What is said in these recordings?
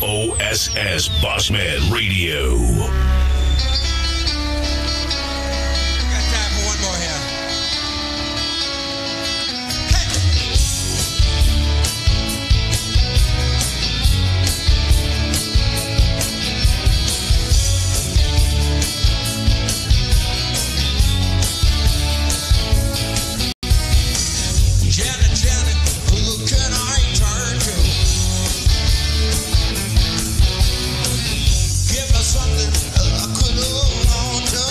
BOSS Bossman Radio. Got time for one more here. Janet, Janet, who can I turn to? Give me something I could hold on to.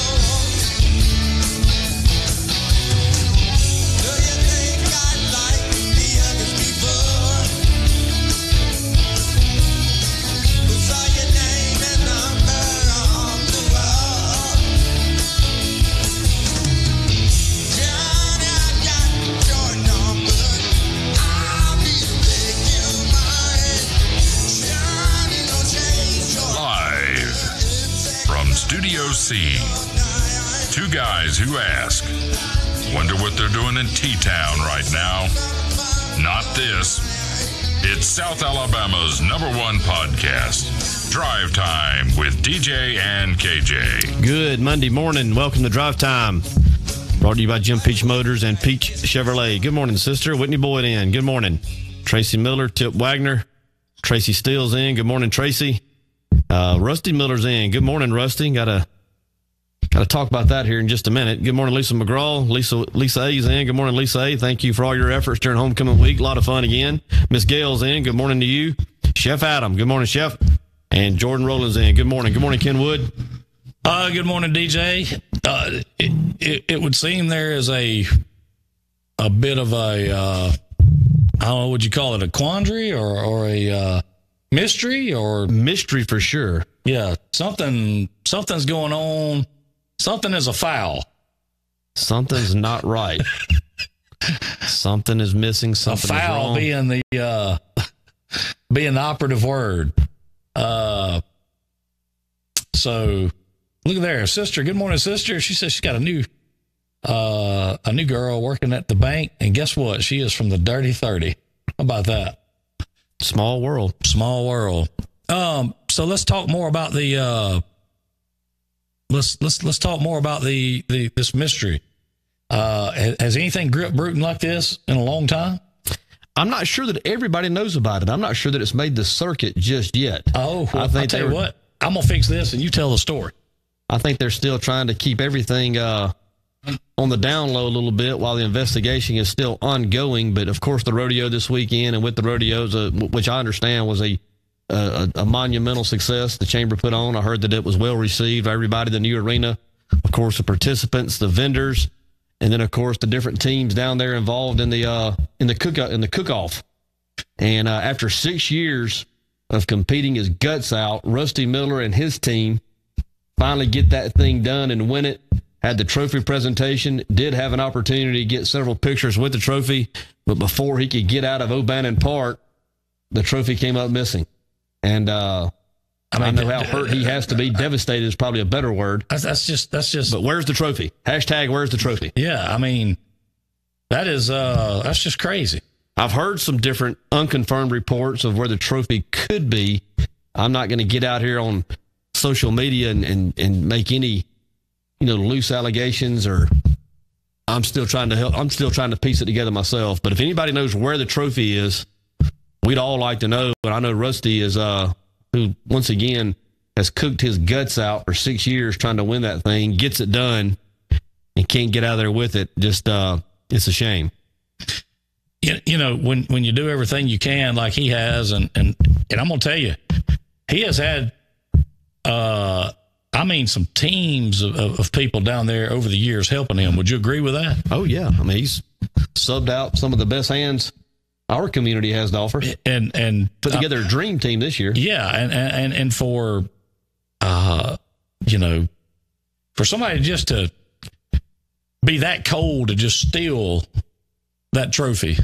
Do you think I'd like the other people? Who saw your name and number on the wall? Johnny, I got your number. I'll be making mine. Johnny, don't change your Live from Studio C, two guys who ask, wonder what they're doing in T-Town right now. Not this. It's South Alabama's #1 podcast, Drive Time with DJ and KJ. Good Monday morning. Welcome to Drive Time. Brought to you by Jim Peach Motors and Peach Chevrolet. Good morning, sister. Whitney Boyd in. Good morning. Tracy Miller, Tip Wagner. Tracy Steele's in. Good morning, Tracy. Rusty Miller's in. Good morning, Rusty. Gotta talk about that here in just a minute. Good morning, Lisa McGraw. Lisa A's in. Good morning, Lisa A. Thank you for all your efforts during homecoming week. A lot of fun again. Miss Gail's in. Good morning to you. Chef Adam. Good morning, Chef. And Jordan Rowland's in. Good morning. Good morning, Ken Wood. Good morning, DJ. It would seem there is a bit of a I don't know, would you call it a quandary or a mystery or Mystery for sure. yeah, something's going on. Something is a foul. Something's not right. Something is missing. A Something is foul wrong. being the operative word. So look there, sister. Good morning, sister. She says she's got a new girl working at the bank, and guess what? She is from the Dirty 30. How about that? Small world. Small world. So let's talk more about the let's talk more about the this mystery. Has anything gripped Bruton like this in a long time? I'm not sure that everybody knows about it. I'm not sure that it's made the circuit just yet. Oh, well, I think I'll tell you what. I'm gonna fix this, and you tell the story. I think they're still trying to keep everything on the down low a little bit while the investigation is still ongoing. But of course, the rodeo this weekend, and with the rodeos, which I understand was a monumental success the chamber put on. I heard that it was well received by everybody, the new arena, of course, the participants, the vendors, and then of course the different teams down there involved in the cook-off. And after 6 years of competing his guts out, Rusty Miller and his team finally get that thing done and win it. Had the trophy presentation, did have an opportunity to get several pictures with the trophy, but before he could get out of O'Bannon Park, the trophy came up missing. And I know how hurt he has to be. Devastated is probably a better word. That's just. But where's the trophy? Hashtag where's the trophy? Yeah, I mean, that's just crazy. I've heard some different unconfirmed reports of where the trophy could be. I'm not going to get out here on social media and make any, loose allegations, or I'm still trying to help. I'm still trying to piece it together myself. But if anybody knows where the trophy is, we'd all like to know. And I know Rusty is, who once again has cooked his guts out for 6 years trying to win that thing, gets it done and can't get out of there with it. Just, it's a shame. When you do everything you can, like he has, and I'm gonna tell you, he has had, some teams of people down there over the years helping him. Would you agree with that? Oh yeah, I mean he's subbed out some of the best hands our community has to offer, and put together a dream team this year. Yeah, and for for somebody just to be that cold to just steal that trophy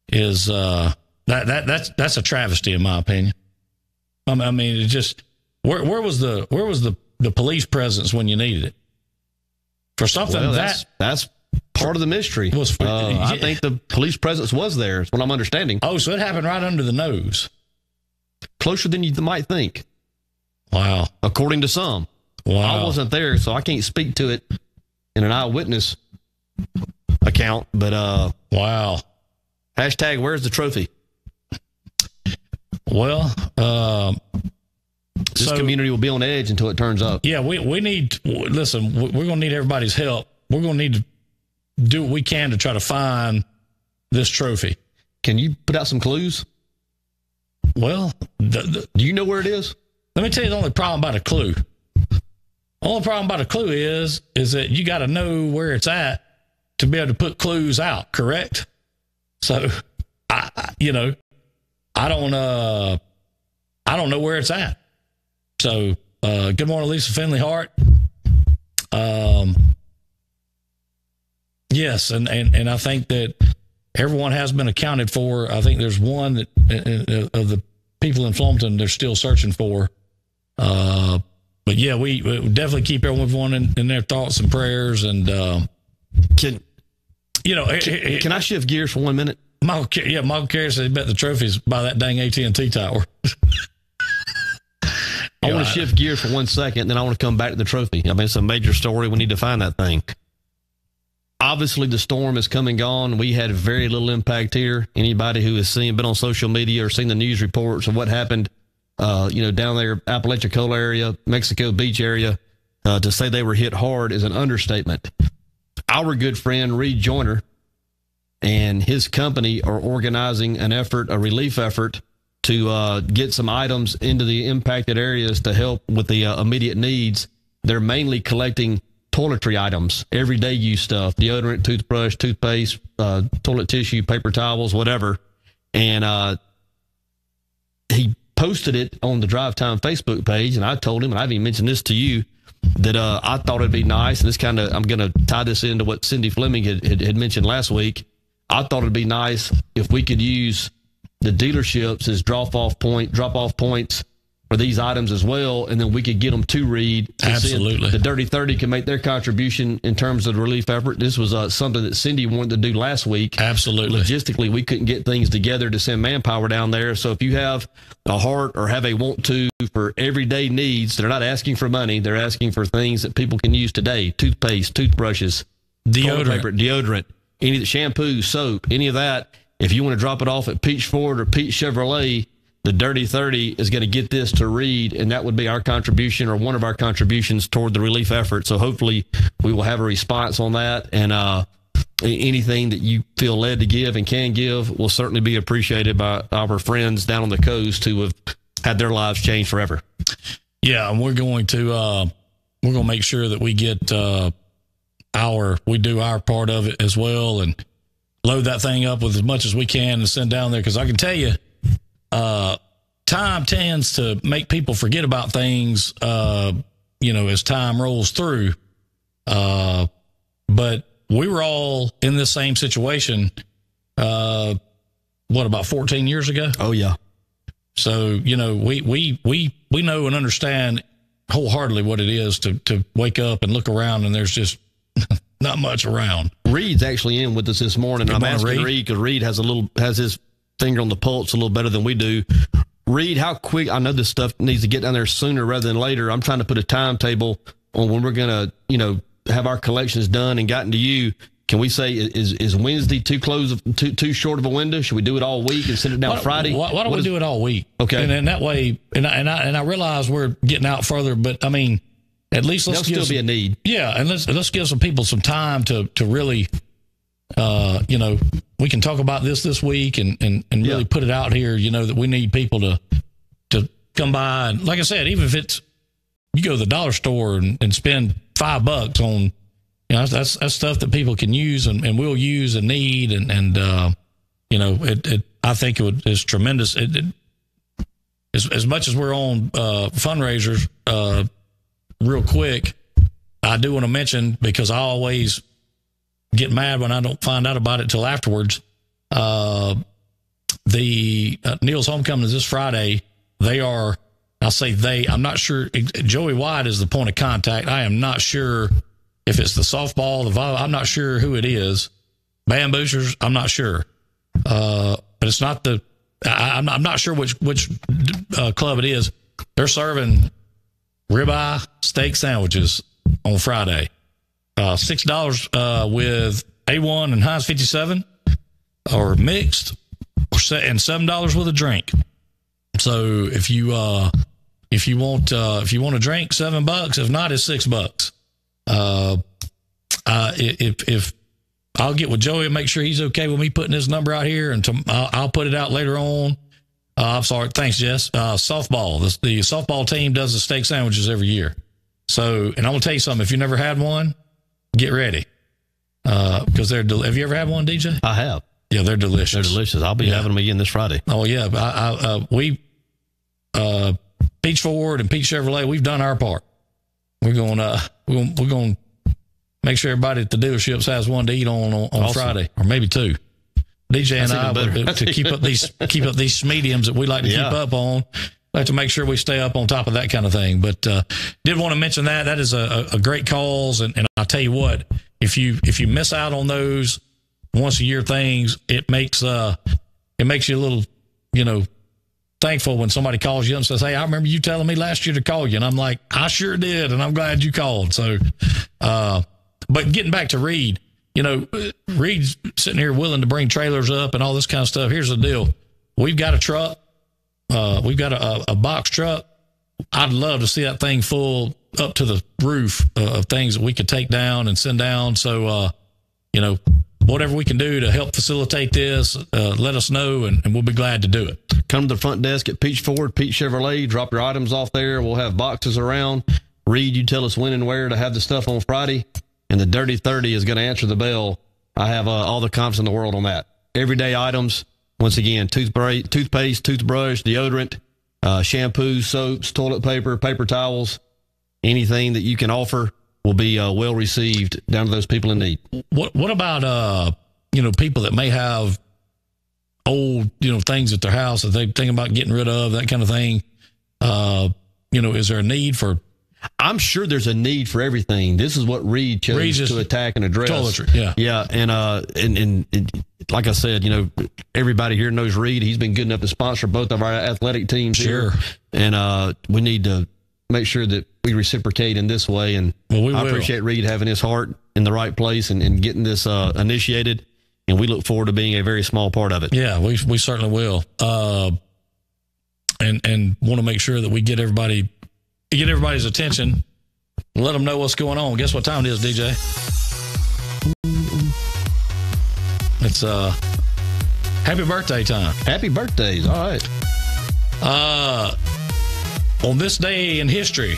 is that's a travesty in my opinion. I mean, it just where was the police presence when you needed it for something? Well, that's part of the mystery. I think the police presence was there. Is what I'm understanding. Oh, so it happened right under the nose. closer than you might think. Wow. According to some. Wow. I wasn't there, so I can't speak to it in an eyewitness account. But wow. Hashtag where's the trophy? Well, this community will be on edge until it turns up. Yeah, we need, listen, we're going to need everybody's help. We're going to need to do what we can to try to find this trophy. Can you put out some clues? Well, do you know where it is? Let me tell you the only problem about a clue. The only problem about a clue is that you got to know where it's at to be able to put clues out, correct? So, I don't know where it's at. So, good morning, Lisa Finley Hart. Yes, and I think that everyone has been accounted for. I think there's one that of the people in Flompton they're still searching for. But yeah, we definitely keep everyone in their thoughts and prayers. And can I shift gears for 1 minute? Michael Carey said he bet the trophies by that dang AT&T tower. I want to shift gears for 1 second, then I want to come back to the trophy. I mean, it's a major story. We need to find that thing. Obviously, the storm has come and gone. We had very little impact here. Anybody who has been on social media or seen the news reports of what happened, down there, Apalachicola area, Mexico Beach area, to say they were hit hard is an understatement. Our good friend Reed Joyner and his company are organizing a relief effort to get some items into the impacted areas to help with the immediate needs. They're mainly collecting toiletry items, everyday use stuff, deodorant, toothbrush, toothpaste, toilet tissue, paper towels, whatever. And he posted it on the Drive Time Facebook page, and I told him, and I haven't even mentioned this to you, that I thought it'd be nice, and this I'm going to tie this into what Cindy Fleming had mentioned last week. I thought it'd be nice if we could use the dealerships as drop-off points for these items as well, and then we could get them to Reed. Absolutely. The Dirty 30 can make their contribution in terms of the relief effort. This was something that Cindy wanted to do last week. Absolutely. Logistically, we couldn't get things together to send manpower down there. So if you have a heart or have a want to for everyday needs, they're not asking for money. They're asking for things that people can use today. Toothpaste, toothbrushes, deodorant, any shampoo, soap, any of that. If you want to drop it off at Peach Ford or Peach Chevrolet, the Dirty 30 is going to get this to Reed, and that would be our contribution or one of our contributions toward the relief effort. So hopefully we will have a response on that, and anything that you feel led to give and can give will certainly be appreciated by our friends down on the coast who have had their lives changed forever. Yeah, and we're going to make sure that we get we do our part of it as well, and load that thing up with as much as we can and send down there. Because I can tell you, time tends to make people forget about things, as time rolls through. But we were all in this same situation, about 14 years ago? Oh, yeah. So, we know and understand wholeheartedly what it is to wake up and look around and there's just not much around. Reed's actually in with us this morning. Good morning, asking Reed because Reed has his finger on the pulse a little better than we do. Reed, how quick? I know this stuff needs to get down there sooner rather than later. I'm trying to put a timetable on when we're going to, have our collections done and gotten to you. Can we say is Wednesday too short of a window? Should we do it all week and send it down Friday? Why don't we do it all week? Okay, and that way, and I realize we're getting out further, but I mean, at least there'll still be a need. Yeah, and let's give some people some time to really, we can talk about this week and really put it out here. That we need people to come by, and like I said, even if it's you go to the dollar store and spend $5 on, that's stuff that people can use and will use and need, and I think it's tremendous. As much as we're on fundraisers, real quick, I do want to mention, because I always get mad when I don't find out about it till afterwards. The Neil's Homecoming is this Friday. I'm not sure. Joey White is the point of contact. I am not sure if it's the softball, the volleyball. I'm not sure who it is. Band boosters, I'm not sure. But it's not the I'm not sure which club it is. They're serving ribeye steak sandwiches on Friday. $6 with A1 and Heinz 57 or mixed, and $7 with a drink. So if you want a drink, $7. If not, it's $6. If I'll get with Joey and make sure he's okay with me putting his number out here, and I'll put it out later on. I'm sorry. Thanks, Jess. Softball. The softball team does the steak sandwiches every year. So, and I'm going to tell you something. If you never had one, get ready. Because have you ever had one, DJ? I have. Yeah, they're delicious. They're delicious. I'll be having them again this Friday. Oh, yeah. Peach Ford and Peach Chevrolet, we've done our part. We're going to make sure everybody at the dealerships has one to eat on awesome. Friday, or maybe two. DJ and I, to keep up these mediums that we like to keep up on, like to make sure we stay up on top of that kind of thing. But did want to mention that is a great cause, and I'll tell you what, if you miss out on those once a year things, it makes you a little, thankful when somebody calls you and says, "Hey, I remember you telling me last year to call you," and I'm like, "I sure did," and I'm glad you called. So, but getting back to Reed. Reed's sitting here willing to bring trailers up and all this kind of stuff. Here's the deal. We've got a truck. We've got a box truck. I'd love to see that thing full up to the roof of things that we could take down and send down. So, whatever we can do to help facilitate this, let us know, and we'll be glad to do it. Come to the front desk at Peach Ford, Peach Chevrolet. Drop your items off there. We'll have boxes around. Reed, you tell us when and where to have the stuff on Friday. And the Dirty 30 is going to answer the bell. I have all the confidence in the world on that. Everyday items, once again, toothpaste, toothbrush, deodorant, shampoo, soaps, toilet paper, paper towels, anything that you can offer will be well received down to those people in need. What about people that may have old things at their house that they're thinking about getting rid of, that kind of thing? Is there a need for? I'm sure there's a need for everything. This is what Reed chose to attack and address. Toiletry, yeah, and like I said, everybody here knows Reed. He's been good enough to sponsor both of our athletic teams here, and we need to make sure that we reciprocate in this way. And I appreciate Reed having his heart in the right place and getting this initiated. And we look forward to being a very small part of it. Yeah, we certainly will. And want to make sure that we get everybody's attention and let them know what's going on. Guess what time it is, DJ? It's happy birthday time. Happy birthdays. All right. On this day in history,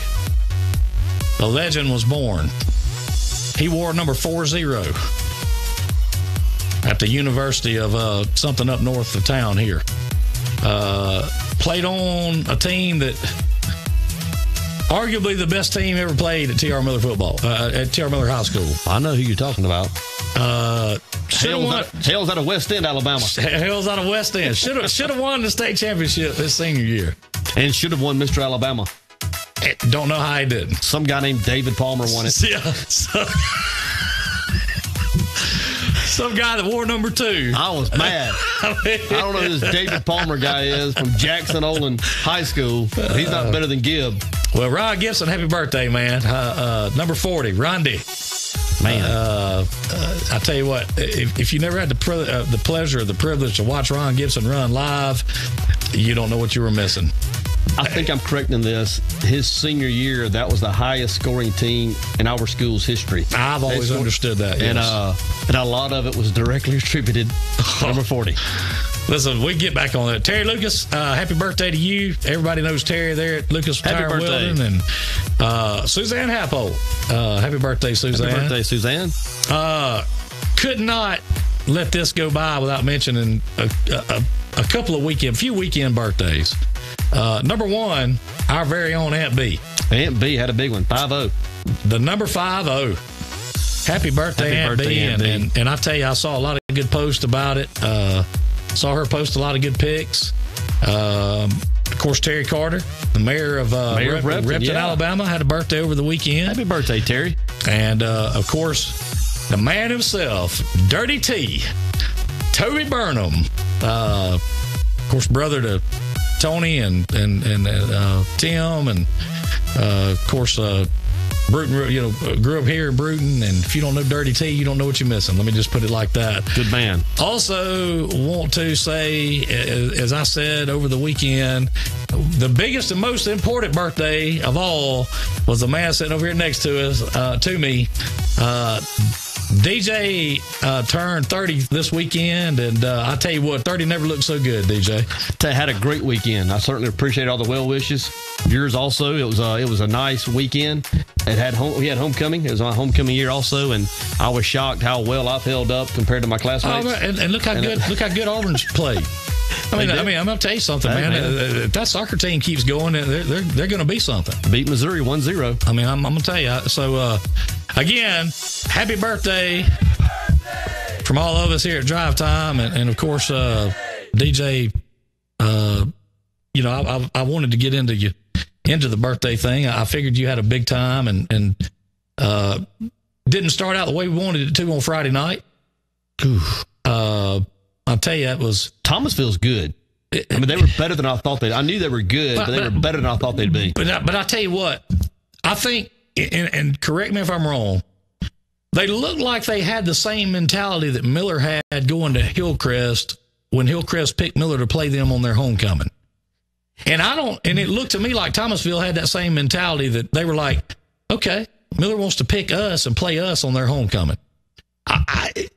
a legend was born. He wore number 40 at the University of something up north of town here. Played on a team that arguably the best team ever played at T.R. Miller football, at T.R. Miller High School. I know who you're talking about. Hell's out of West End, Alabama. Hell's out of West End. Should have won the state championship his senior year. And should have won Mr. Alabama. Don't know how he didn't. Some guy named David Palmer won it. Yeah. Some guy that wore number 2. I was mad. I don't know who this David Palmer guy is from Jackson Olin High School. He's not better than Gibb. Well, Ron Gibson, happy birthday, man. Number 40, Rondi. Man. I tell you what, if you never had the pleasure or the privilege to watch Ron Gibson run live, you don't know what you were missing. I think I'm correct in this. His senior year, that was the highest scoring team in our school's history. I've always understood that. Yes. And a lot of it was directly attributed to number 40. Listen, we get back on that. Terry Lucas, happy birthday to you. Everybody knows Terry there at Lucas Tire and Welding. And Suzanne Happo, happy birthday, Suzanne. Happy birthday, Suzanne. Could not let this go by without mentioning a few weekend birthdays. Number 1, our very own Aunt B. Aunt B had a big one, 50. The number 50. Happy birthday, Aunt B. And I tell you, I saw a lot of good posts about it. Saw her post a lot of good pics. Of course, Terry Carter, the mayor of Repton, Alabama, had a birthday over the weekend. Happy birthday, Terry. And, of course, the man himself, Dirty T, Toby Burnham. Of course, brother to Tony and Tim, and of course, Bruton, grew up here in Bruton, and if you don't know Dirty T, you don't know what you're missing. Let me just put it like that. Good man. Also, want to say, as I said over the weekend, the biggest and most important birthday of all was the man sitting over here next to us, to me. DJ turned 30 this weekend, and I tell you what, 30 never looked so good, DJ. Had a great weekend. I certainly appreciate all the well wishes. Yours also. It was a nice weekend. We had homecoming. It was my homecoming year also, and I was shocked how well I've held up compared to my classmates. And look how good Auburn's played. I mean, I'm gonna tell you something, man. If that soccer team keeps going, they're gonna be something. Beat Missouri 1-0. I mean, I'm gonna tell you. So, again, happy birthday from all of us here at Drive Time, and of course, DJ. I wanted to get into the birthday thing. I figured you had a big time, and didn't start out the way we wanted it to on Friday night. I'll tell you, that was Thomasville's good. I mean, they were better than I thought they'd. I knew they were good, but they were better than I thought they'd be. But I tell you what, I think, and correct me if I'm wrong, they looked like they had the same mentality that Miller had going to Hillcrest when Hillcrest picked Miller to play them on their homecoming. And it looked to me like Thomasville had that same mentality, that they were like, okay, Miller wants to pick us and play us on their homecoming.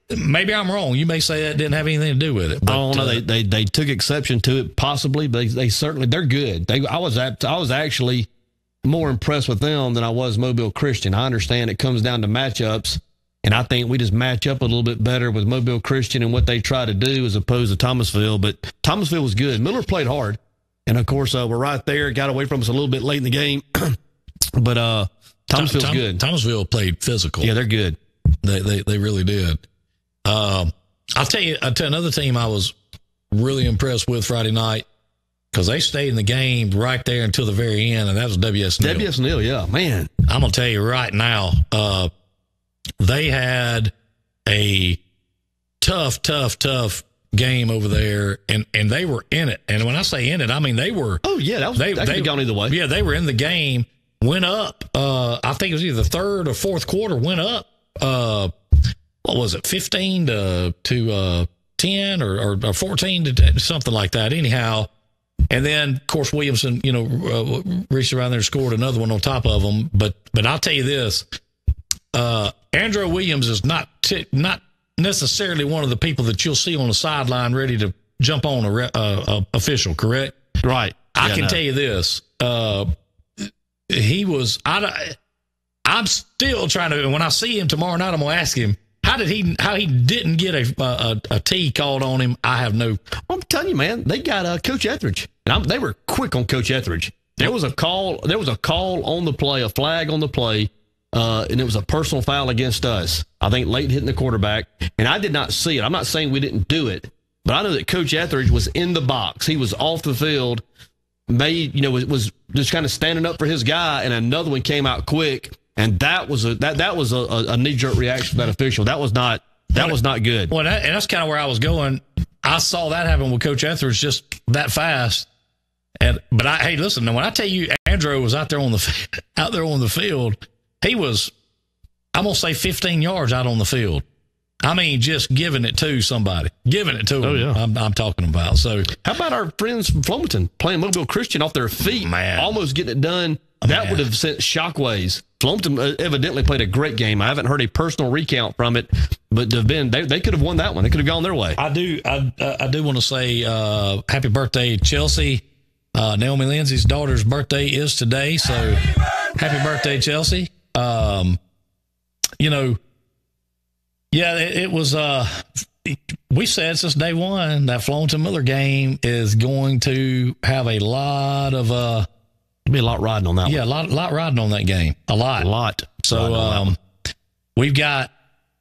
Maybe I'm wrong. You may say that didn't have anything to do with it. But, I don't know. They took exception to it, possibly, but they certainly, they're good. I was actually more impressed with them than I was Mobile Christian. I understand it comes down to matchups, and I think we just match up a little bit better with Mobile Christian and what they try to do as opposed to Thomasville. But Thomasville was good. Miller played hard, and of course we're right there. Got away from us a little bit late in the game, but Thomasville's good. Thomasville played physical. Yeah, they're good. They really did. I'll tell you another team I was really impressed with Friday night, because they stayed in the game right there until the very end, and that was WS Neal. WS Neal, yeah, man. I'm going to tell you right now, they had a tough game over there, and they were in it. And when I say in it, I mean they were. Oh, yeah, that could have gone either way. Yeah, they were in the game, went up. I think it was either the third or fourth quarter, went up. What was it, 15 to 10 or 14 to something like that. Anyhow, and then of course Williamson, reached around there and scored another one on top of them. But I'll tell you this, Andrew Williams is not necessarily one of the people that you'll see on the sideline ready to jump on a official. Correct? Right. I can tell you this. He was. I'm still trying to. When I see him tomorrow night, I'm gonna ask him how he didn't get a T called on him. I have no. I'm telling you, man, they got Coach Etheridge, and they were quick on Coach Etheridge. There was a call. There was a call on the play, a flag on the play, and it was a personal foul against us. I think late hitting the quarterback, and I did not see it. I'm not saying we didn't do it, but I know that Coach Etheridge was in the box. He was off the field, was just kind of standing up for his guy, and another one came out quick. And that was a knee-jerk reaction from that official. That was not good. Well, and that's kind of where I was going. I saw that happen with Coach Etheridge just that fast. But hey, listen. When I tell you, Andrew was out there on the field, he was, I'm gonna say 15 yards out on the field. I mean, just giving it to somebody, giving it to him. Oh, yeah. I'm talking about. So, how about our friends from Flomaton playing Mobile Christian off their feet, man, almost getting it done? That would have sent shockwaves. Flomaton evidently played a great game. I haven't heard a personal recount from it, but they could have won that one. They could have gone their way. I do want to say happy birthday, Chelsea. Naomi Lindsay's daughter's birthday is today, so happy birthday, Chelsea. It was. We said since day one that Flomaton Miller game is going to have a lot of. Be a lot riding on that one. Yeah, a lot riding on that game. A lot. So we've got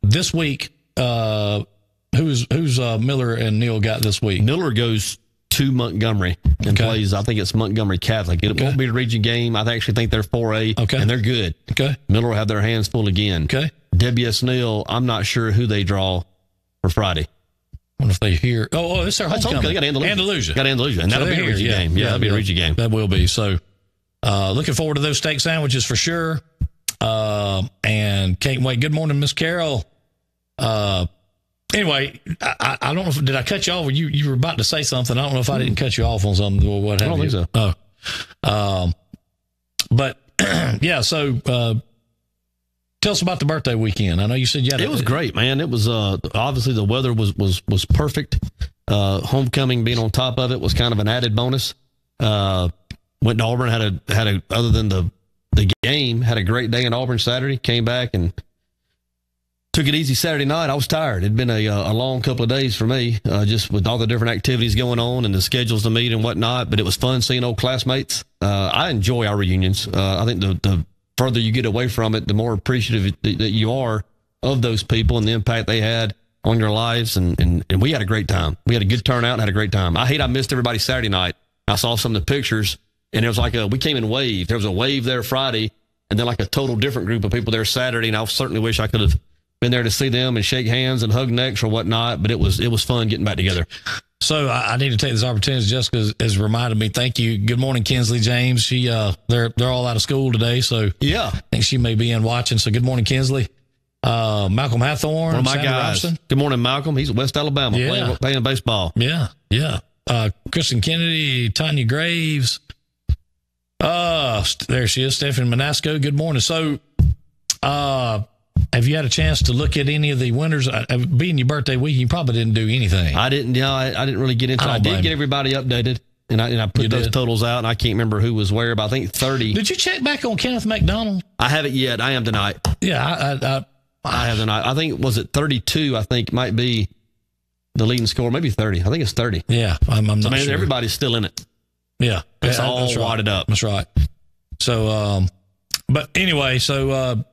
this week. Who's Miller and Neal got this week? Miller goes to Montgomery and plays. I think it's Montgomery Catholic. It won't be a region game. I actually think they're 4A. Okay, and they're good. Okay, Miller will have their hands full again. Okay, WS Neal. I'm not sure who they draw for Friday. wonder if they hear. Oh, it's their homecoming. They got Andalusia. Got Andalusia. And that'll be a Reggie game. Yeah, that'll be a Reggie game. That will be. So, looking forward to those steak sandwiches for sure. And can't wait. Good morning, Miss Carol. Anyway, I don't know if, did I cut you off? You were about to say something. I don't know if I didn't cut you off on something or what have you. I don't think so. But yeah, so tell us about the birthday weekend. I know you said you had it was great, man. It was obviously the weather was perfect. Homecoming being on top of it was kind of an added bonus. Went to Auburn, had a other than the game, had a great day in Auburn Saturday. Came back and took it easy Saturday night. I was tired. It'd been a long couple of days for me, just with all the different activities going on and the schedules to meet and whatnot. But it was fun seeing old classmates. I enjoy our reunions. I think the further you get away from it, the more appreciative that you are of those people and the impact they had on your lives. And we had a great time. We had a good turnout and had a great time. I missed everybody Saturday night. I saw some of the pictures, and it was like we came in wave. There was a wave there Friday, and then like a total different group of people there Saturday. And I certainly wish I could have been there to see them and shake hands and hug necks or whatnot. But it was fun getting back together. So I need to take this opportunity. Jessica has reminded me. Thank you. Good morning, Kinsley James. She they're all out of school today, so yeah, I think she may be in watching. So good morning, Kinsley. Malcolm Hathorn, one of my Sandy guys. Robson. Good morning, Malcolm. He's at West Alabama playing baseball. Yeah. Kristen Kennedy, Tanya Graves. There she is, Stephanie Manasco. Good morning. So, have you had a chance to look at any of the winners? Being your birthday week, you probably didn't do anything. I didn't. I didn't really get into it. I did get everybody updated, and I put those totals out, and I can't remember who was where, but I think 30. Did you check back on Kenneth McDonald? I haven't yet. I am tonight. Yeah, I have tonight. I think, was it 32? I think might be the leading score. Maybe 30. I think it's 30. Yeah, I'm not sure. Everybody's still in it. Yeah. It's all wadded up. That's right. So, but anyway, so,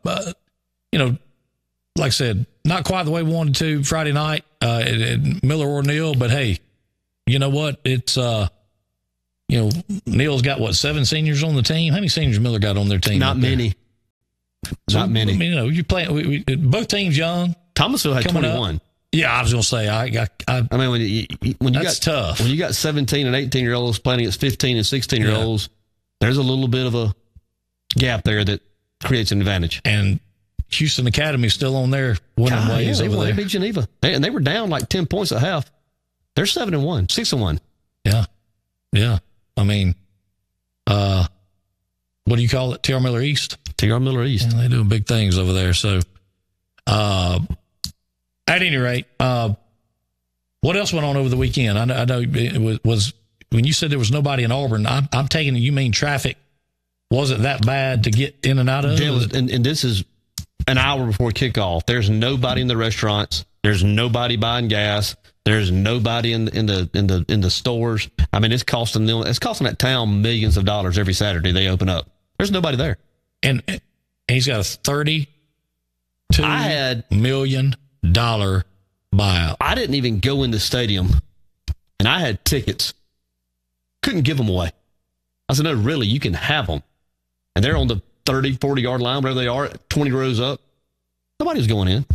like I said, not quite the way we wanted to Friday night at Miller or Neal, but hey, you know what? It's, Neal's got 7 seniors on the team? How many seniors Miller got on their team? Not many. So, not many. I mean, you're playing, both teams young. Thomasville had 21. Yeah, I was going to say, I mean, when that's tough. When you got 17 and 18-year-olds playing against 15 and 16-year-olds, there's a little bit of a gap there that creates an advantage. And Houston Academy is still on their winning ways over there. They beat Geneva. They were down like 10 points at half. They're 7-1, 6-1. Yeah. I mean, what do you call it? TR Miller East? TR Miller East. Yeah, they do big things over there. So, at any rate, what else went on over the weekend? I know it was when you said there was nobody in Auburn. I'm taking it you mean traffic wasn't that bad to get in and out of? And this is an hour before kickoff. There's nobody in the restaurants. There's nobody buying gas. There's nobody in the stores. I mean, it's costing that town millions of dollars every Saturday they open up. There's nobody there. And he's got a $32 million buyout. I didn't even go in the stadium, and I had tickets. Couldn't give them away. I said, no, really, you can have them. And they're on the 30, 40-yard line, wherever they are, 20 rows up. Nobody was going in.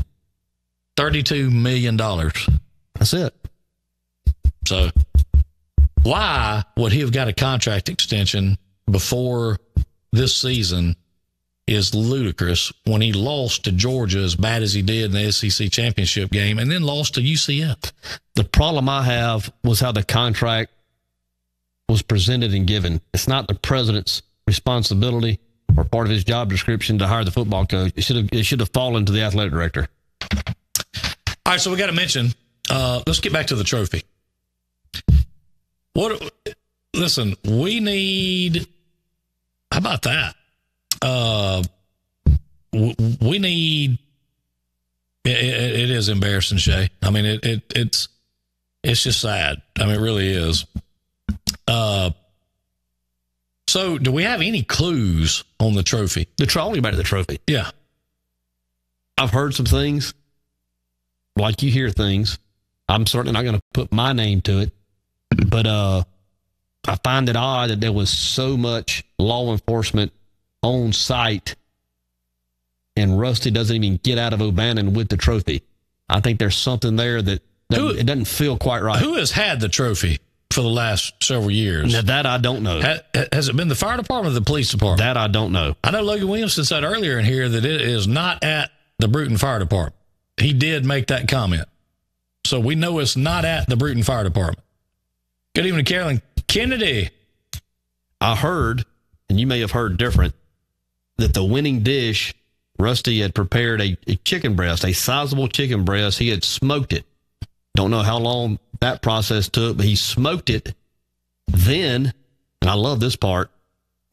$32 million. That's it. So why would he have got a contract extension before this season is ludicrous when he lost to Georgia as bad as he did in the SEC championship game and then lost to UCF. The problem I have was how the contract was presented and given. It's not the president's responsibility or part of his job description to hire the football coach. It should have fallen to the athletic director. All right, so we got to mention, let's get back to the trophy. Listen, we need, how about that? We need, it is embarrassing, Shay. I mean, it's just sad. I mean, it really is. So do we have any clues on the trophy? Only about the trophy. Yeah. I've heard some things. Like you hear things. I'm certainly not going to put my name to it. But I find it odd that there was so much law enforcement on site and Rusty doesn't even get out of O'Bannon with the trophy. I think there's something there that It doesn't feel quite right. Who has had the trophy for the last several years? Now, that I don't know. Has it been the fire department or the police department? That I don't know. I know Logan Williamson said earlier in here that it is not at the Bruton Fire Department. He did make that comment. So we know it's not at the Bruton Fire Department. Good evening, Carolyn Kennedy. I heard, and you may have heard different, that the winning dish, Rusty had prepared a chicken breast, a sizable chicken breast. He had smoked it. Don't know how long that process took, but he smoked it. Then, and I love this part,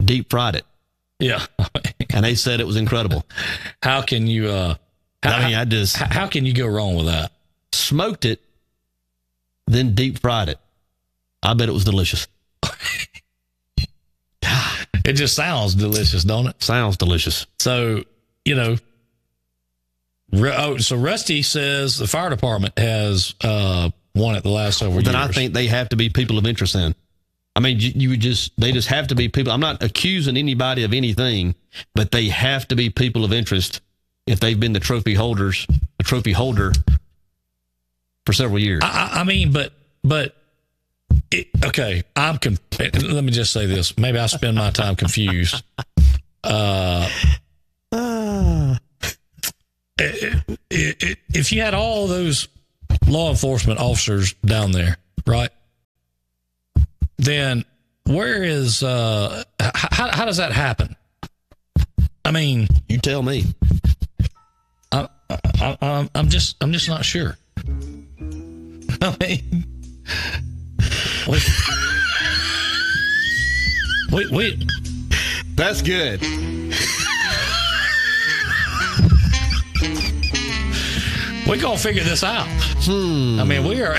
deep fried it. Yeah. And they said it was incredible. How can you, how can you go wrong with that? Smoked it, then deep fried it. I bet it was delicious. It just sounds delicious, don't it? Sounds delicious. So, so Rusty says the fire department has won it the last several years. Then I think they have to be people of interest in. I mean, they just have to be people. I'm not accusing anybody of anything, but they have to be people of interest if they've been the trophy holder for several years. I mean, but okay, let me just say this. Maybe I spend my time confused. If you had all those law enforcement officers down there, right? Then where is how does that happen? I mean, you tell me. I'm just not sure. I mean, wait. That's good. We're gonna figure this out. I mean, we are.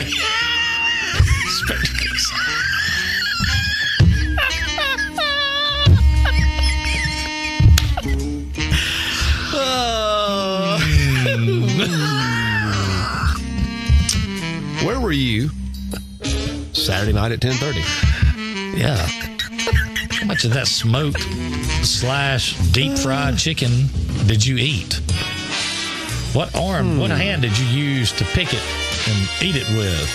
Where were you Saturday night at 10:30? Yeah. How much of that smoked / deep fried chicken did you eat? What hand did you use to pick it and eat it with?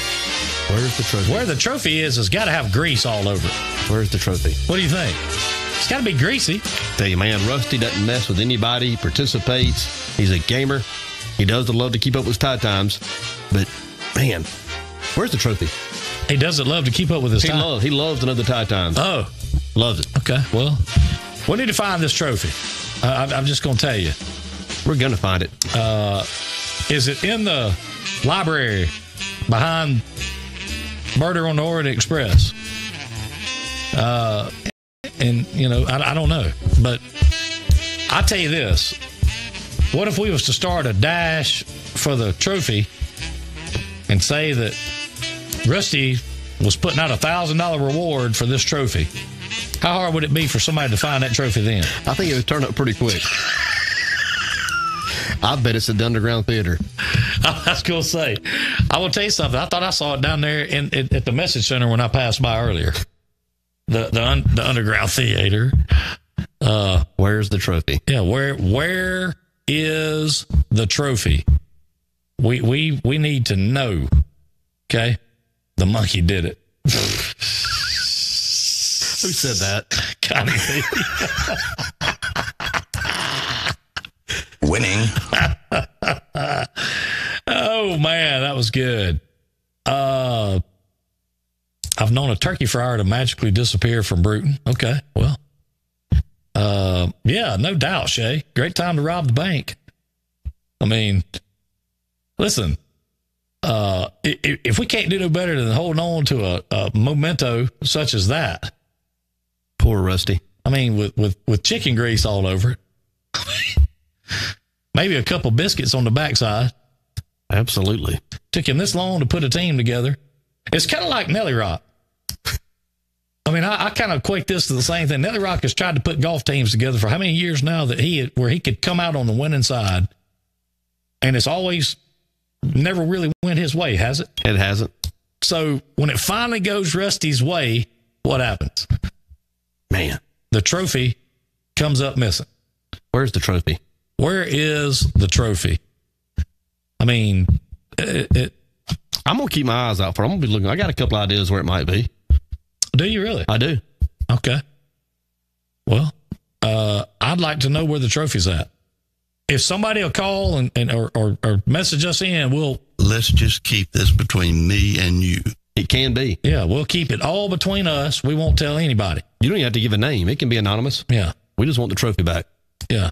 Where's the trophy? Where the trophy is got to have grease all over it. Where's the trophy? What do you think? It's got to be greasy. Tell you, man, Rusty doesn't mess with anybody. He participates. He's a gamer. He does love to keep up with his tie times. But, man, where's the trophy? He doesn't love to keep up with his tie. He loves to know the tie times. Oh. Loves it. Okay, well, we need to find this trophy. I'm just going to tell you. We're going to find it. Is it in the library behind Murder on the Orient Express? And, I don't know. But I tell you this. What if we was to start a dash for the trophy and say that Rusty was putting out $1,000 reward for this trophy? How hard would it be for somebody to find that trophy then? I think it would turn up pretty quick. I bet it's at the Underground Theater. I was going to say, I will tell you something. I thought I saw it down there at the Message Center when I passed by earlier. The Underground Theater. Where's the trophy? Yeah, where is the trophy? We need to know. Okay? The monkey did it. Who said that? Winning. Oh, man, that was good. I've known a turkey fryer to magically disappear from Bruton. Okay, well. Yeah, no doubt, Shay. Great time to rob the bank. I mean, listen, if we can't do no better than holding on to a memento such as that. Poor Rusty. I mean, with chicken grease all over it. Maybe a couple biscuits on the backside. Absolutely. Took him this long to put a team together. It's kind of like Nelly Rock. I mean, I kind of equate this to the same thing. Nelly Rock has tried to put golf teams together for how many years now where he could come out on the winning side, and it's always never really went his way, has it? It hasn't. So when it finally goes Rusty's way, what happens? Man, the trophy comes up missing. Where's the trophy? Where is the trophy? I mean, I'm going to keep my eyes out for it. I'm going to be looking. I got a couple ideas where it might be. Do you really? I do. Okay. Well, I'd like to know where the trophy's at. If somebody will call or message us in, let's just keep this between me and you. It can be. Yeah, we'll keep it all between us. We won't tell anybody. You don't even have to give a name. It can be anonymous. Yeah. We just want the trophy back. Yeah.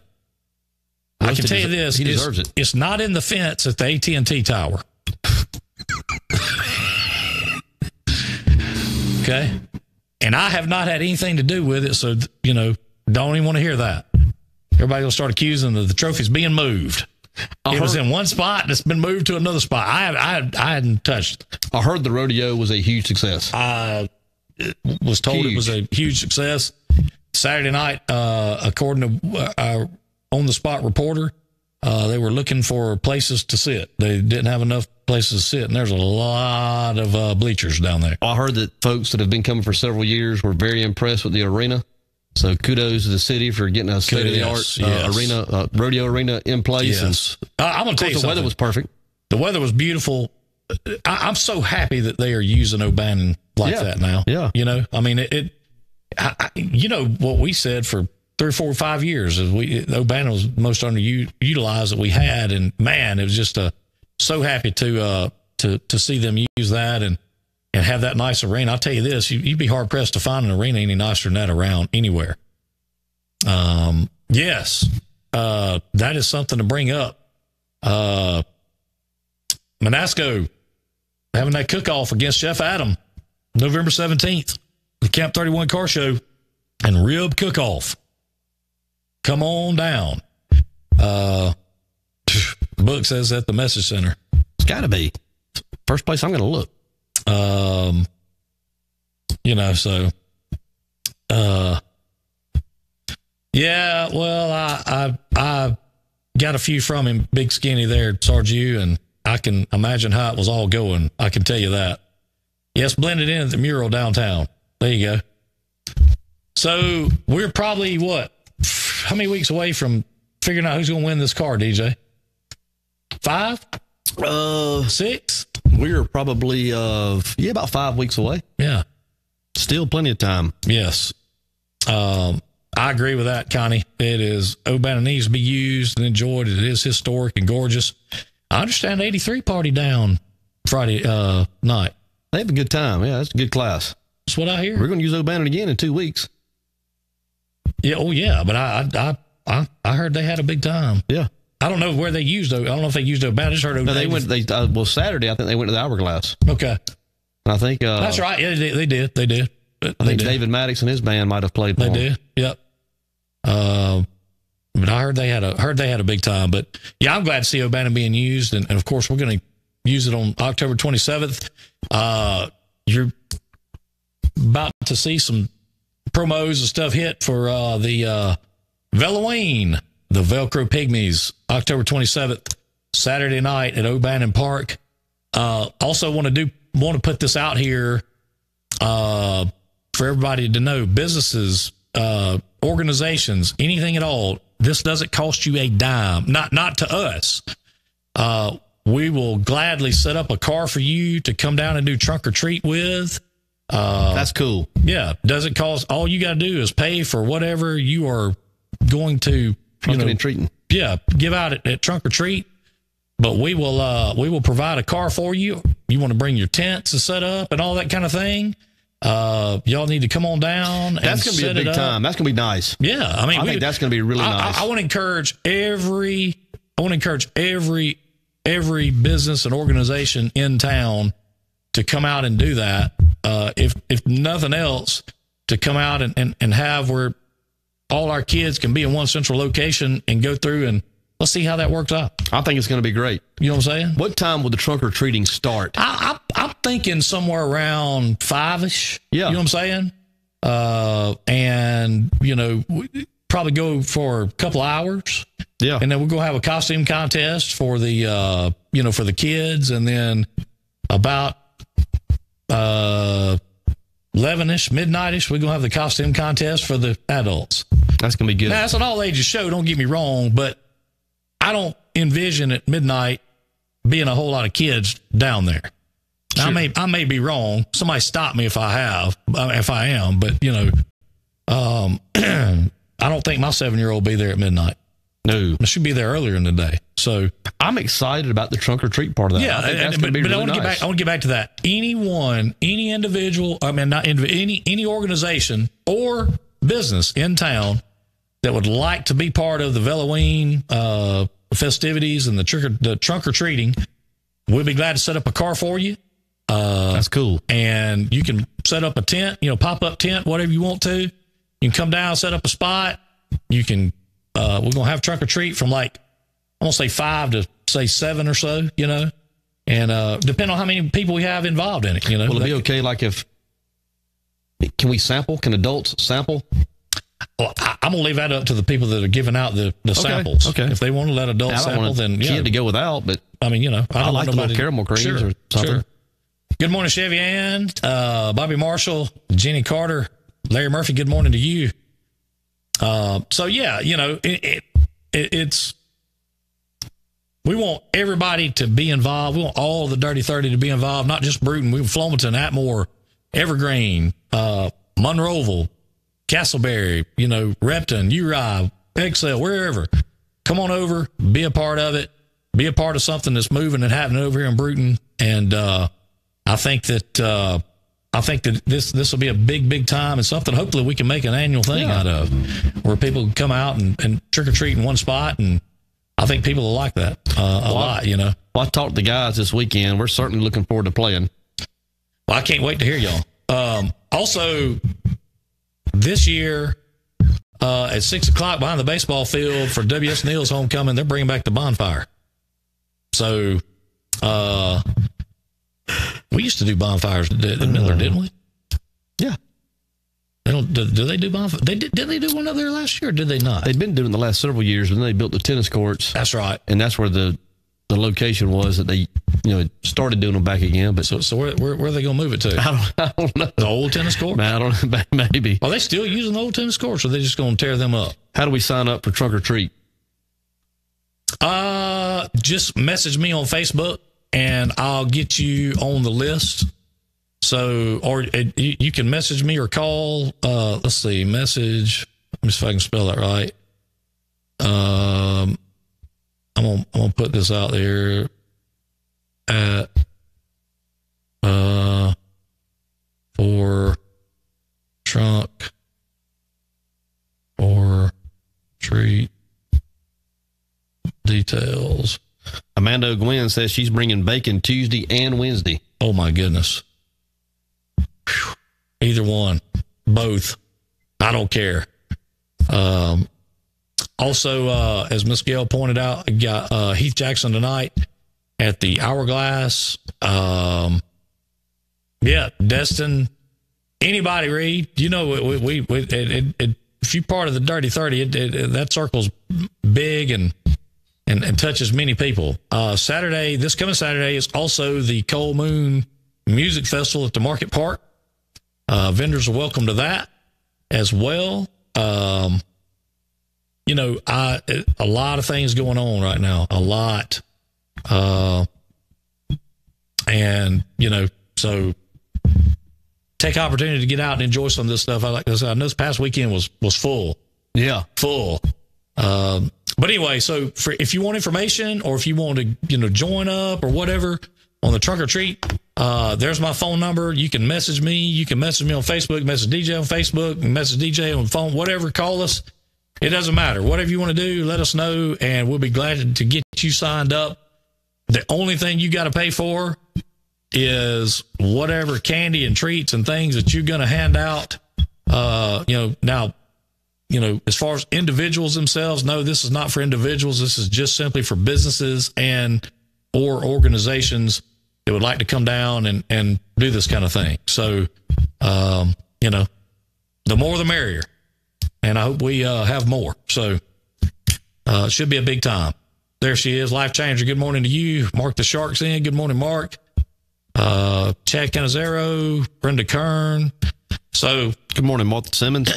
I can tell you this. He deserves it. It's not in the fence at the AT&T tower. Okay. And I have not had anything to do with it. So, don't even want to hear that. Everybody will start accusing the trophy's being moved. It was in one spot and it's been moved to another spot. I hadn't touched it. I heard the rodeo was a huge success. I was told it was a huge success. Saturday night, according to our on-the-spot reporter, they were looking for places to sit. They didn't have enough places to sit, and there's a lot of bleachers down there. I heard that folks that have been coming for several years were very impressed with the arena. So kudos to the city for getting a state-of-the-art arena, rodeo arena in place. Yes. I'm going to tell you the weather was perfect. The weather was beautiful. I'm so happy that they are using O'Bannon like that now. Yeah. I mean, what we said for 3 or 4 or 5 years is O'Bannon was the most underutilized that we had. And man, it was just so happy to see them use that and have that nice arena. I'll tell you this, you'd be hard pressed to find an arena any nicer than that around anywhere. Yes. That is something to bring up. Manasco having that cook-off against Jeff Adam, November 17th, the Camp 31 car show and rib cook-off. Come on down. Book says at the message center. It's got to be. First place I'm going to look. Yeah, well, I got a few from him, Big Skinny there, Sarge U, and I can imagine how it was all going. I can tell you that. Yes, blended in at the mural downtown. There you go. So we're probably how many weeks away from figuring out who's going to win this car, DJ? 5? 6? We're probably, about 5 weeks away. Yeah. Still plenty of time. Yes. I agree with that, Connie. It is, O'Bannon needs to be used and enjoyed. It is historic and gorgeous. I understand 83 party down Friday night. They have a good time. Yeah, that's a good class. That's what I hear. We're going to use O'Bannon again in 2 weeks. Yeah. Oh, yeah. But I heard they had a big time. Yeah. I don't know where they used. I don't know if they used O'Bannon. I just heard O'Bannon. No, they went. Saturday I think they went to the Hourglass. Okay. And I think that's right. Yeah, they did. They did. I think David Maddox and his band might have played. They did. Yep. But I heard they had a big time. But yeah, I'm glad to see O'Bannon being used, and of course we're going to use it on October 27th. You're about to see some promos and stuff hit for the Veloween, the Velcro Pygmies, October 27th, Saturday night at O'Bannon Park. Also want to put this out here for everybody to know, businesses, organizations, anything at all. This doesn't cost you a dime, not to us. We will gladly set up a car for you to come down and do trunk or treat with. That's cool. Yeah. Doesn't cost. All you got to do is pay for whatever you are going to Trunking and treating. Yeah. Give out at trunk or treat. But we will provide a car for you. You want to bring your tents to set up and all that kind of thing. Y'all need to come on down. That's going to be a big time. That's going to be nice. Yeah. I mean, I think that's going to be really nice. I want to encourage every business and organization in town to come out and do that. If nothing else, to come out and have where all our kids can be in one central location and go through, and let's see how that works out. I think it's going to be great. You know what I'm saying? What time will the trunk or treating start? I'm thinking somewhere around 5-ish. Yeah. You know what I'm saying? And, we probably go for a couple hours. Yeah. And then we'll go have a costume contest for the, for the kids. And then about 11-ish, midnight-ish, we're going to have the costume contest for the adults. That's going to be good. Now, it's an all-ages show, don't get me wrong, but I don't envision at midnight being a whole lot of kids down there. Now, I may be wrong. Somebody stop me if I am, but I don't think my 7-year-old will be there at midnight. No, I should be there earlier in the day. So I'm excited about the trunk or treat part of that. Yeah, but I want to get back to that. Any individual, any organization or business in town that would like to be part of the Halloween festivities and the trunk or treating, we'll be glad to set up a car for you. That's cool. And you can set up a tent, pop up tent, whatever you want to. You can come down, set up a spot. You can. We're gonna have trunk or treat from I'm gonna say 5 to say 7 or so, and depending on how many people we have involved in it, Will it be okay? Can we sample? Can adults sample? Well, I'm gonna leave that up to the people that are giving out the samples. Okay. If they want to let adults sample, then kid to go without. But I mean, I like the little caramel creams or something. Sure. Good morning, Chevy Ann, Bobby Marshall, Jenny Carter, Larry Murphy. Good morning to you. So yeah, it's we want everybody to be involved. We want all the Dirty 30 to be involved, not just Bruton. We want Flomaton, Atmore, Evergreen, Monroeville, Castleberry, Repton, Uri, Excel, wherever. Come on over, be a part of it, be a part of something that's moving and happening over here in Bruton. And I think that this will be a big time and something hopefully we can make an annual thing out of, where people can come out and trick or treat in one spot, and I think people will like that a lot. Well, I talked to the guys this weekend. We're certainly looking forward to playing. Well, I can't wait to hear y'all. Also, this year at 6:00 behind the baseball field for W.S. Neal's homecoming, they're bringing back the bonfire. So. We used to do bonfires at Miller, didn't we? Yeah. They don't. Do they do bonfires? Did they do one up there last year? Or did they not? They'd been doing it the last several years, but then they built the tennis courts. That's right, and that's where the location was that they started doing them back again. But so where are they going to move it to? I don't know. The old tennis court? I don't know. Maybe. Are they still using the old tennis courts, or are they just going to tear them up? How do we sign up for trunk or treat? Just message me on Facebook, and I'll get you on the list. So, or you can message me or call. Let's see, message. Let me see if I can spell that right. I'm gonna put this out there at for trunk or treat details. Amanda O'Gwen says she's bringing bacon Tuesday and Wednesday. Oh my goodness. Whew. Either one, both. I don't care. Also, as Miss Gail pointed out, I got Heath Jackson tonight at the Hourglass. Destin. Anybody, Reed? If you're part of the Dirty 30, that circle's big and touches many people. This coming Saturday is also the Cold Moon Music Festival at the Market Park. Vendors are welcome to that as well. A lot of things going on right now, a lot. So take opportunity to get out and enjoy some of this stuff. I know this past weekend was full. Yeah. Full. But anyway, so if you want information or if you want to, join up or whatever on the trunk or treat, there's my phone number. You can message me. You can message me on Facebook, message DJ on Facebook, message DJ on the phone, whatever, call us. It doesn't matter. Whatever you want to do, let us know, and we'll be glad to get you signed up. The only thing you got to pay for is whatever candy and treats and things that you're going to hand out. Now, as far as individuals themselves, no, this is not for individuals. This is just simply for businesses or organizations that would like to come down and do this kind of thing. So, the more the merrier. And I hope we have more. So it should be a big time. There she is, Life Changer. Good morning to you. Mark the Sharks in. Good morning, Mark. Chad Canizero, Brenda Kern. So good morning, Martha Simmons.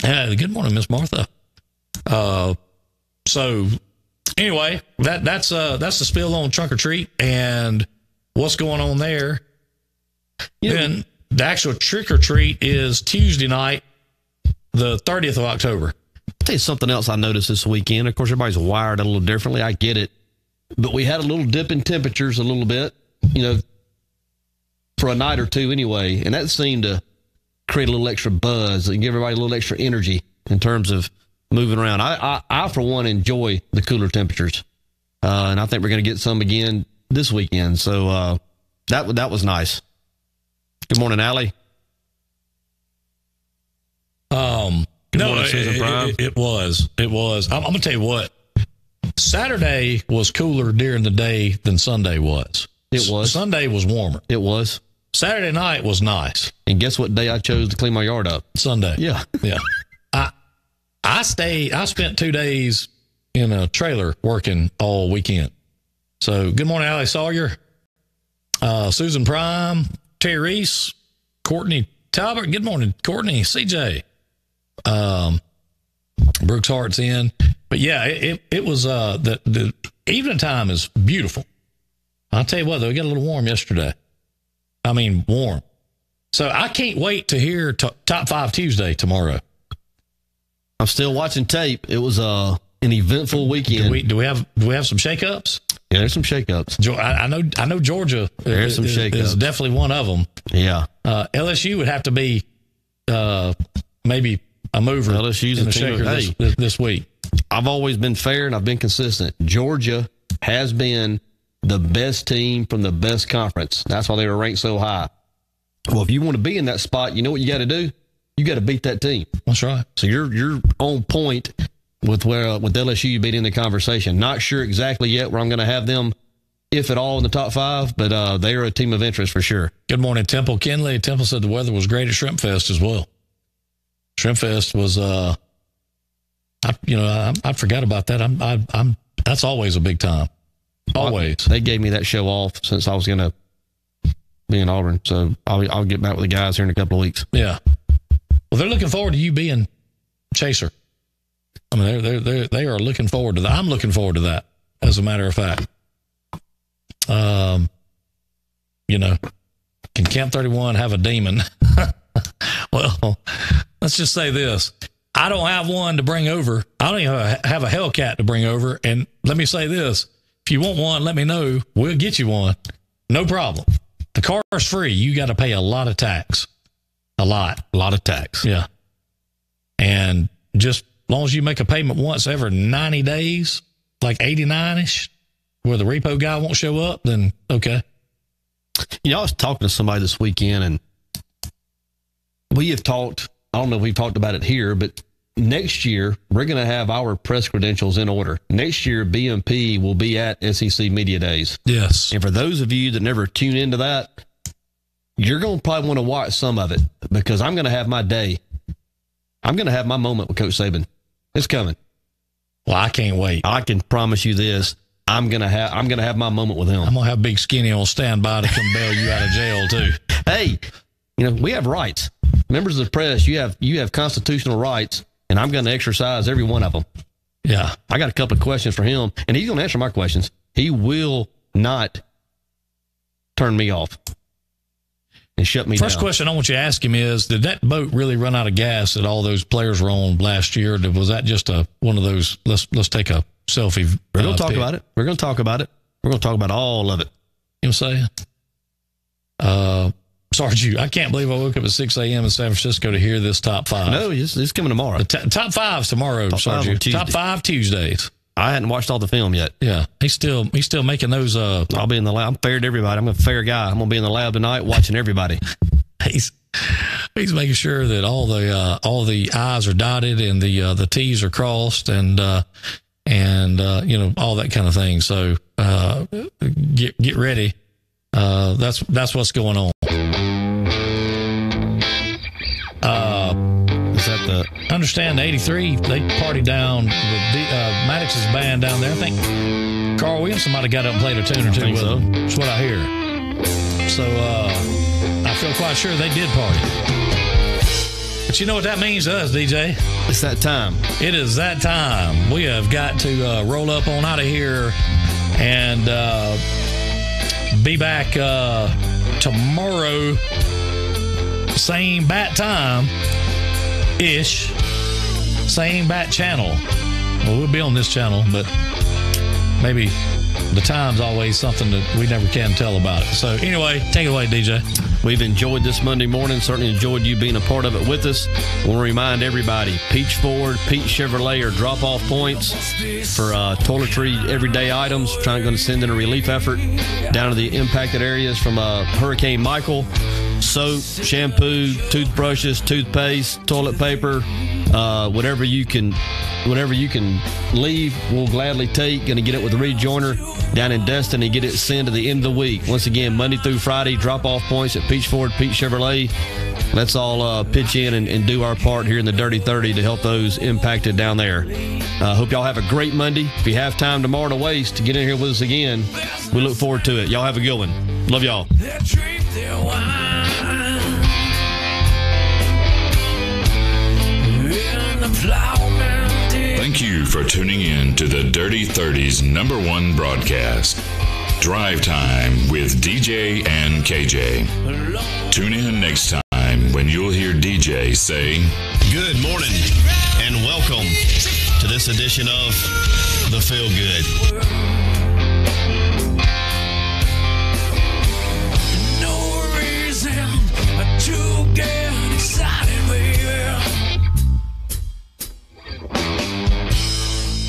Good morning, Miss Martha. So Anyway, that's the spill on Trunk or Treat and what's going on there. Then the actual Trick or Treat is Tuesday night, the 30th of October. I'll tell you something else I noticed this weekend. Of course, everybody's wired a little differently. I get it. But we had a little dip in temperatures a little bit, for a night or two anyway. And that seemed to create a little extra buzz and give everybody a little extra energy in terms of moving around. I for one, enjoy the cooler temperatures. And I think we're going to get some again this weekend. So that was nice. Good morning, Allie. Good morning, Susan Prime. It was. I'm going to tell you what. Saturday was cooler during the day than Sunday was. It was. Sunday was warmer. It was. Saturday night was nice. And guess what day I chose to clean my yard up? Sunday. Yeah. Yeah. I spent 2 days in a trailer working all weekend. So good morning, Allie Sawyer, Susan Prime, Terry Reese, Courtney Talbot. Good morning, Courtney, CJ. Brooks Hart's in. But yeah, it was the evening time is beautiful. I'll tell you what, though, it got a little warm yesterday. I mean, warm. So I can't wait to hear Top 5 Tuesday tomorrow. I'm still watching tape. It was an eventful weekend. Do we have some shakeups? Yeah, there's some shakeups. I know Georgia There's some shakeups. is definitely one of them. Yeah. LSU would have to be maybe a mover. LSU's in a the team. shaker this week. I've always been fair and I've been consistent. Georgia has been the best team from the best conference. That's why they were ranked so high. Well, if you want to be in that spot, you know what you got to do? You got to beat that team. That's right. So you're on point with LSU. You beat in the conversation. Not sure exactly yet where I'm going to have them, if at all, in the top 5, but they are a team of interest for sure. Good morning, Temple Kinley. Temple said the weather was great at Shrimp Fest as well. Shrimp Fest was, I forgot about that. That's always a big time. Always. They gave me that show off since I was going to be in Auburn. So I'll get back with the guys here in a couple of weeks. Yeah. Well, they're looking forward to you being Chaser. I mean, they are looking forward to that. I'm looking forward to that, as a matter of fact. Can Camp 31 have a demon? Well, let's just say this. I don't have one to bring over. I don't even have a Hellcat to bring over. And let me say this. If you want one, let me know. We'll get you one. No problem. The car's free. You got to pay a lot of tax. A lot of tax. Yeah. And just as long as you make a payment once every 90 days, like 89-ish, where the repo guy won't show up, then okay. I was talking to somebody this weekend, and we have talked, I don't know if we've talked about it here, but next year, we're going to have our press credentials in order. Next year, BMP will be at SEC Media Days. Yes. And for those of you that never tune into that, you're going to probably want to watch some of it, because I'm going to have my day. I'm going to have my moment with Coach Saban. It's coming. Well, I can't wait. I can promise you this. I'm going to have my moment with him. I'm going to have Big Skinny on standby to come bail you out of jail too. Hey, we have rights. Members of the press, you have constitutional rights, and I'm going to exercise every one of them. Yeah. I got a couple of questions for him, and he's going to answer my questions. He will not turn me off and shut me down. First question I want you to ask him is, did that boat really run out of gas that all those players were on last year? Or was that just one of those, let's take a selfie? We're going to talk about it. We're going to talk about it. We're going to talk about all of it. You know what I'm saying? Sarge, I can't believe I woke up at 6 a.m. in San Francisco to hear this top 5. No, it's coming tomorrow. Top 5's tomorrow, Sarge. Top 5 Tuesdays. I hadn't watched all the film yet. Yeah, he's still making those. I'll be in the lab. I'm fair to everybody. I'm a fair guy. I'm gonna be in the lab tonight watching everybody. He's making sure that all the I's are dotted and the T's are crossed and all that kind of thing. So get ready. That's what's going on. Is that the understand the 83? They partied down with Maddox's band down there. I think Carl Williams might have got up and played a tune or two with them. That's what I hear. So I feel quite sure they did party. But you know what that means to us, DJ? It's that time. It is that time. We have got to roll up on out of here and be back tomorrow, same bat time-ish, same bat channel. Well, we'll be on this channel, but maybe the time's always something that we never can tell about it. So anyway, take it away, DJ. We've enjoyed this Monday morning. Certainly enjoyed you being a part of it with us. I want to remind everybody, Peach Ford, Peach Chevrolet are drop-off points for toiletry, everyday items. Going to send in a relief effort down to the impacted areas from Hurricane Michael. Soap, shampoo, toothbrushes, toothpaste, toilet paper, whatever you can leave, we'll gladly take. Going to get it with the rejoiner down in Destin and get it sent to the end of the week. Once again, Monday through Friday, drop-off points at Peach Ford, Peach Chevrolet. Let's all pitch in and do our part here in the Dirty 30 to help those impacted down there. Hope y'all have a great Monday. If you have time tomorrow to waste to get in here with us again, we look forward to it. Y'all have a good one. Love y'all. Thank you for tuning in to the Dirty 30's #1 broadcast, Drive Time with DJ and KJ. Tune in next time when you'll hear DJ say, "Good morning and welcome to this edition of The Feel Good."